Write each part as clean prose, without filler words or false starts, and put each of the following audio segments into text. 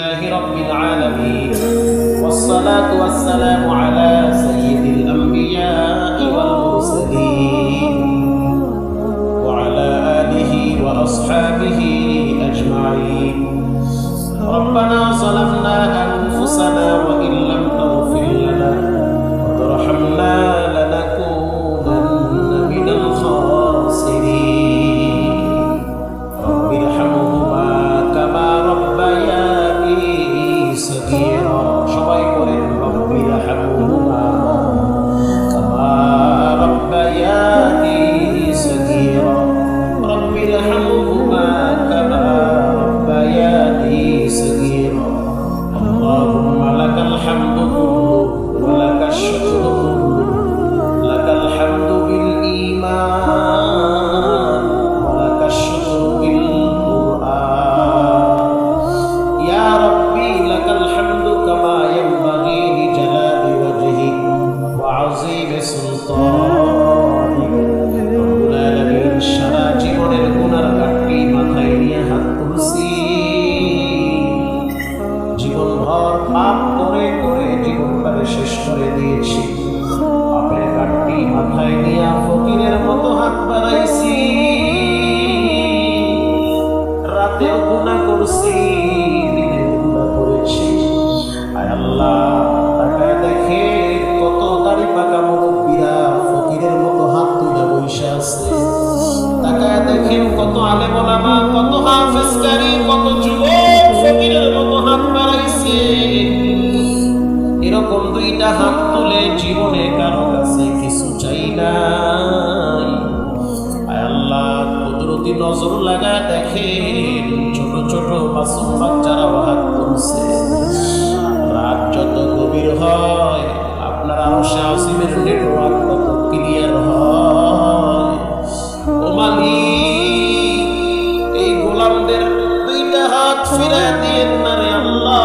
لله رب العالمين والصلاة والسلام على سيد الأنبياء والمرسلين وعلى آله وأصحابه أجمعين. ربنا ظلمنا أنفسنا وإن لم تغفر لنا وترحمنا لنكونن من الخاسرين. رب ارحمهما كما ربياني صغيرا. সবাই করেন رب ارحمهما كما ربياني صغيرا. رب ارحمهما كما ربياني صغيرا. اللهم لك الحمد كله ولك الشكر كله. لك الحمد بالإيمان ولك الشكر بالقرآن. يا ربي لك الحمد كما ينبغي لجلال وجهك وعظيم سلطانك. رب العالمين সারা জীবনের গুনার ঘাটতি মাথায় নিয়ে হাত তুলছি। জীবনভর পাপ করে করে জীবনটাকে শেষ করে দিয়েছি। পাপের ঘাটতি মাথায় নিয়ে ফকিরের মতো হাত বাড়াইছি। রাতেও গুনাহ করছি, দিনেও গুনাহ করেছি। আয় আল্লাহ, তাকায় দেখে কত দাড়ি পাকা মুরব্বীরা ফকিরের মতো হাত তুলে বসে আছে। তাকায় দেখেন কত আলেম ওলামা, কত হাফেজ কারি, কত যুবক ফকিরের মতো হাত বাড়াইছে। এরকম দুইটা হাত তুলে জীবনে কারো কাছে কিছু চাই নাই। আয় আল্লাহ, কুদরতি নজর লাগা দেখেন ছোট ছোট মাসুম বাচ্চারাও হাত তুলছে। রাত যত গভীর হয় আপনার আরশে আসিমের নেটওয়ার্ক তত ক্লিয়ার হয়। ও মালিক, এই গোলামদের দুইটা হাত ফিরায় দিয়েন না রে আল্লাহ।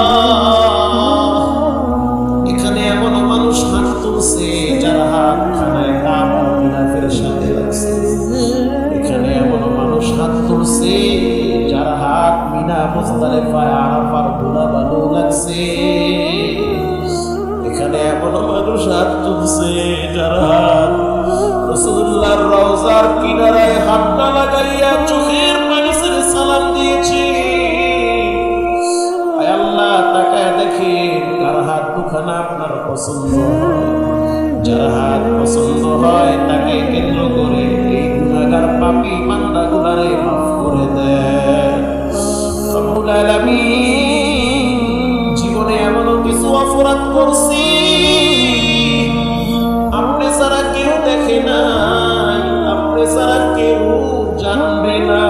এখানে এমন মানুষ হাত তুলছে যারা হাত খানায় কাপ আর মিনাফের সাথে লাগছে। এখানে এমন মানুষ হাত তুলছে যারা হাত মিনা মুজদালিফায় আরাফার ধুলা বালু লাগছে। এখানে এমন মানুষ হাত তুলছে যারা হাত রাসূলুল্লাহর রওজার কিনারায় হাতটা লাগাইয়া চোখের পানি ছেড়ে সালাম দিয়েছে। আয় আল্লাহ, তাকায় দেখেন কার হাত দুখানা আপনার পছন্দ হয়। যার হাত পছন্দ হয় তাকে কেন্দ্র করে এই গুনাহগার পাপী বান্দাগুলারে মাফ করে দেন। রব্বুল আলামিন, জীবনে এমন কিছু অপরাধ করছি আপনি ছাড়া কেউ দেখে নাই, আপনি ছাড়া কেউ জানবে না।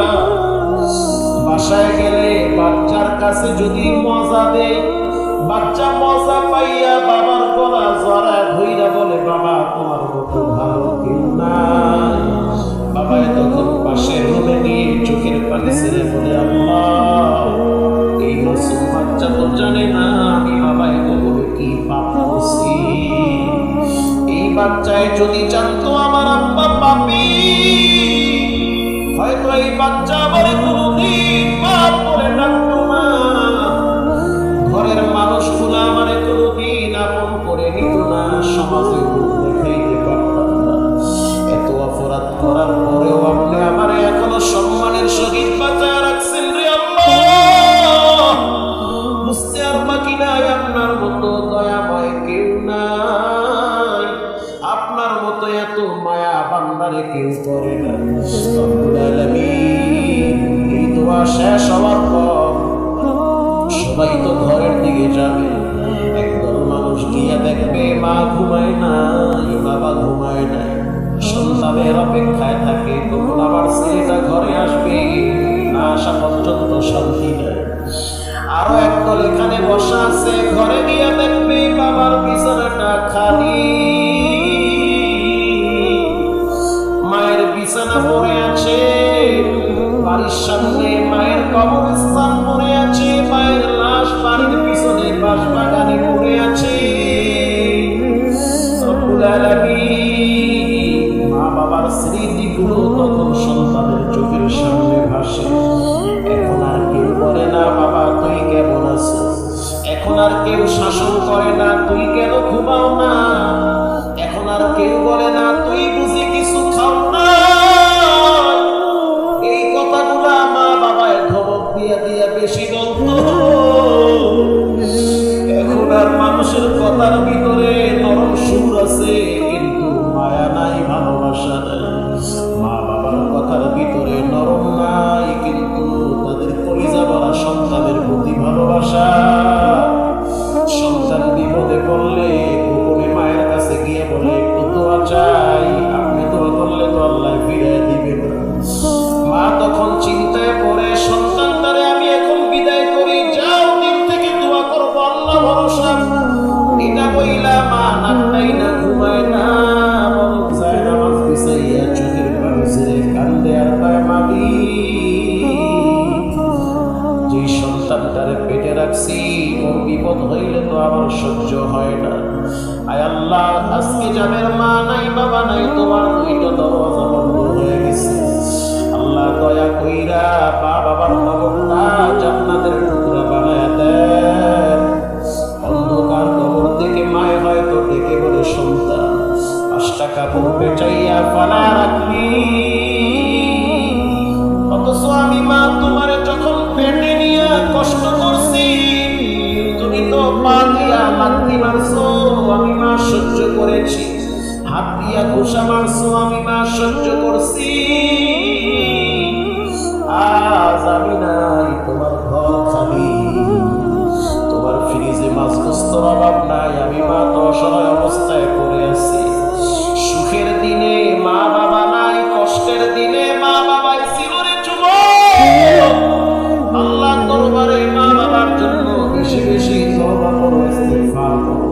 বাসায় গেলে বাচ্চার কাছে যদি মজা দেয়, বাচ্চা মজা পাইয়া বাবার গলা জড়ায় ধইরা বলে, বাবা তোমার মতো ভালো কেউ নাই। বাবা তখন পাশের রুমে নিয়ে চোখের পানি ছেড়ে বলে, আল্লাহ, এই মাসুম বাচ্চা তো জানে না আমি বাবাই বলে কি পাপ করছি। এই বাচ্চায় যদি জানতো আমার আব্বা পাপী, হয়তো এই বাচ্চা বলে কোনদিন পাপ করে ডাকতো না। ঘরের মানুষগুলো আমারে কোনদিন আপন করে নিত না, সমাজে মুখ দেখাইতে পারতাম না। এত অপরাধ করার পরেও আপনি আমারে এখনো সম্মানের সহিত বাঁচায় রাখছেন রে আল্লাহ। বুঝতে আর বাকি নাই, আপনার মতো দয়াময় কেউ নাই। আপনার মতো এত মায়া বান্দারে কেউ করে না। রব্বুল আলামিন, এই দোয়া শেষ হওয়ার পর সবাই তো ঘরের দিকে যাবে। একদল মানুষ গিয়া দেখবে মা ঘুমায় নাই, বাবা ঘুমায় নাই, সন্তানের অপেক্ষায় থাকে কখন আবার ছেলেটা ঘরে আসবে। না আসা পর্যন্ত শান্তি নেই। আরো একদল এখানে বসা আছে, ঘরে গিয়া দেখবে বাবার বিছানাটা খালি, মায়ের বিছানা পড়ে আছে, বাড়ির সামনে মায়ের কবরস্থান পড়ে আছে, মায়ের লাশ বাড়ির পিছনে বাঁশবাগানে পড়ে আছে। রব্বুল আলামিন, মা বাবার স্মৃতিগুলো তখন সন্তানের চোখের সামনে ভাসে। এখন আর কেউ বলে না বাবা তুই কেমন আছো, মানুষের কথার ভিতরে নরম সুর আছে, কিন্তু মায়া নাই, ভালোবাসা নাই। মা বাবার কথার ভিতরে নরম নাই, কিন্তু তাদের কলিজা ভরা সন্তানের প্রতি ভালোবাসা। সন্তান বিপদে পড়লে গোপনে মায়ের কাছে গিয়ে বলে, একটু দোয়া চাই, আপনি দোয়া করলে তো আল্লাহ ফিরিয়ে দিবে না। মা তখন চিন্তায় পড়ে, সন্তান তারে আমি এখন বিদায় করি, যাও, দিন থেকে দোয়া করবো, আল্লাহ ভরসা। এটা বইলা মা নাকটাই না, ঘুমায় না, বরং যায় নামাজ বিছাইয়া চোখের পানি ছেড়ে কান্দে আর পায়, মাগি, যে সন্তানটারে পেটে রাখছি ওর বিপদ হইলে তো আমার সহ্য হয় না। আয় আল্লাহ, আজকে যাদের মা নাই বাবা নাই, তোমার দুইটা দরজা বন্ধ হয়ে গেছে। আল্লাহ দয়া কইরা মা বাবার কবরটা জান্নাতের টুকরা বানায় দেন। অন্ধকার কবর থেকে মায় হয়তো ডেকে বলে, সন্তান 5 টাকা বেচাইয়া ফালা রাখলি, অথচ আমি মা তোমারে যখন পেটে নিয়ে কষ্ট করছি, তুমি তো পা দিয়া লাথি মারছো, আমি মা সহ্য করেছি, হাত দিয়া ঘুষা মারছো, আমি মা সহ্য করছি। আজ আমি নাই, তোমার ঘর খালি, তোমার ফ্রিজে মাছ গোস্তর অভাব নাই, আমি মা তো অসহায় অবস্থায় পড়ে আছি। সুখের দিনে মা বাবা নাই, কষ্টের দিনে মা বাবাই ছিল রে যুবক। আল্লাহ দরবারে মা বাবার জন্য বেশি বেশি তওবা করো, ইস্তিগফার করো।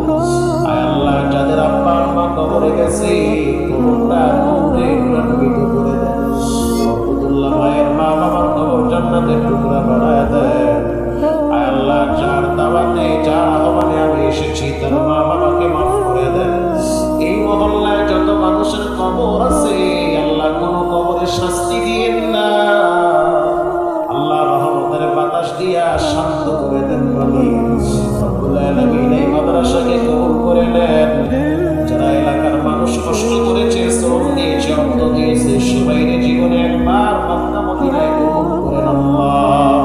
আয় আল্লাহ, যাদের আব্বা আম্মা কবরে গেছে, কবরটা নূরে রঙিত করে দেন। বরকতুল্লাহ ভাইয়ের মা বাবার কবর জান্নাতের টুকরা বানায় দেন। আয় আল্লাহ, যার দাওয়াতে যার আহ্বানে আমি এসেছি, তার মা বাবাকে মাফ করে দেন। এই মহল্লায় যত মানুষের কবর আছে, আল্লাহ কোনো কবরে শাস্তি দিয়েন না, আল্লাহ রহমতের বাতাস দিয়া শান্ত করে দেন। বলি রব্বুল আলামিন এই মাদ্রাসাকে কবুল করে নেন। যারা এলাকার মানুষ কষ্ট করেছে, শ্রম দিয়েছে, অর্থ দিয়েছে, সবাইকে জীবনে একবার মক্কা মদিনায় কবুল করেন আল্লাহ।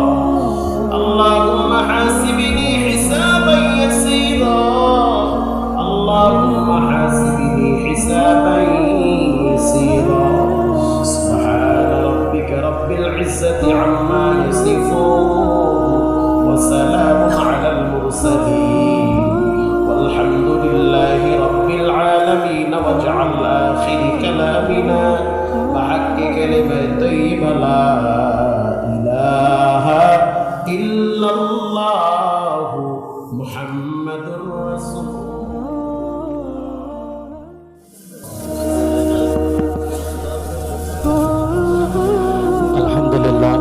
আল্লাহুম্মা হাসিবনি হিসাবান ইয়াসীরা, আল্লাহুম্মা হাসিবনি হিসাবান ইয়াসীরা। সুবহানা রাব্বিকা রাব্বিল ইজ্জাতি আম্মা ইয়াসিফুন ওয়া সালামুন আলাল মুরসালিন walhamdulillahi rabbil alamin। واجعل آخر كلامنا بحق كلمتي لا إله إلا الله محمد رسول আলহামদুলিল্লাহ,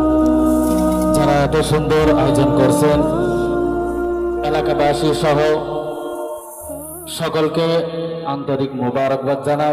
যারা এত সুন্দর আয়োজন করছেন, এলাকাবাসী সহ সকলকে আন্তরিক মোবারকবাদ জানাই।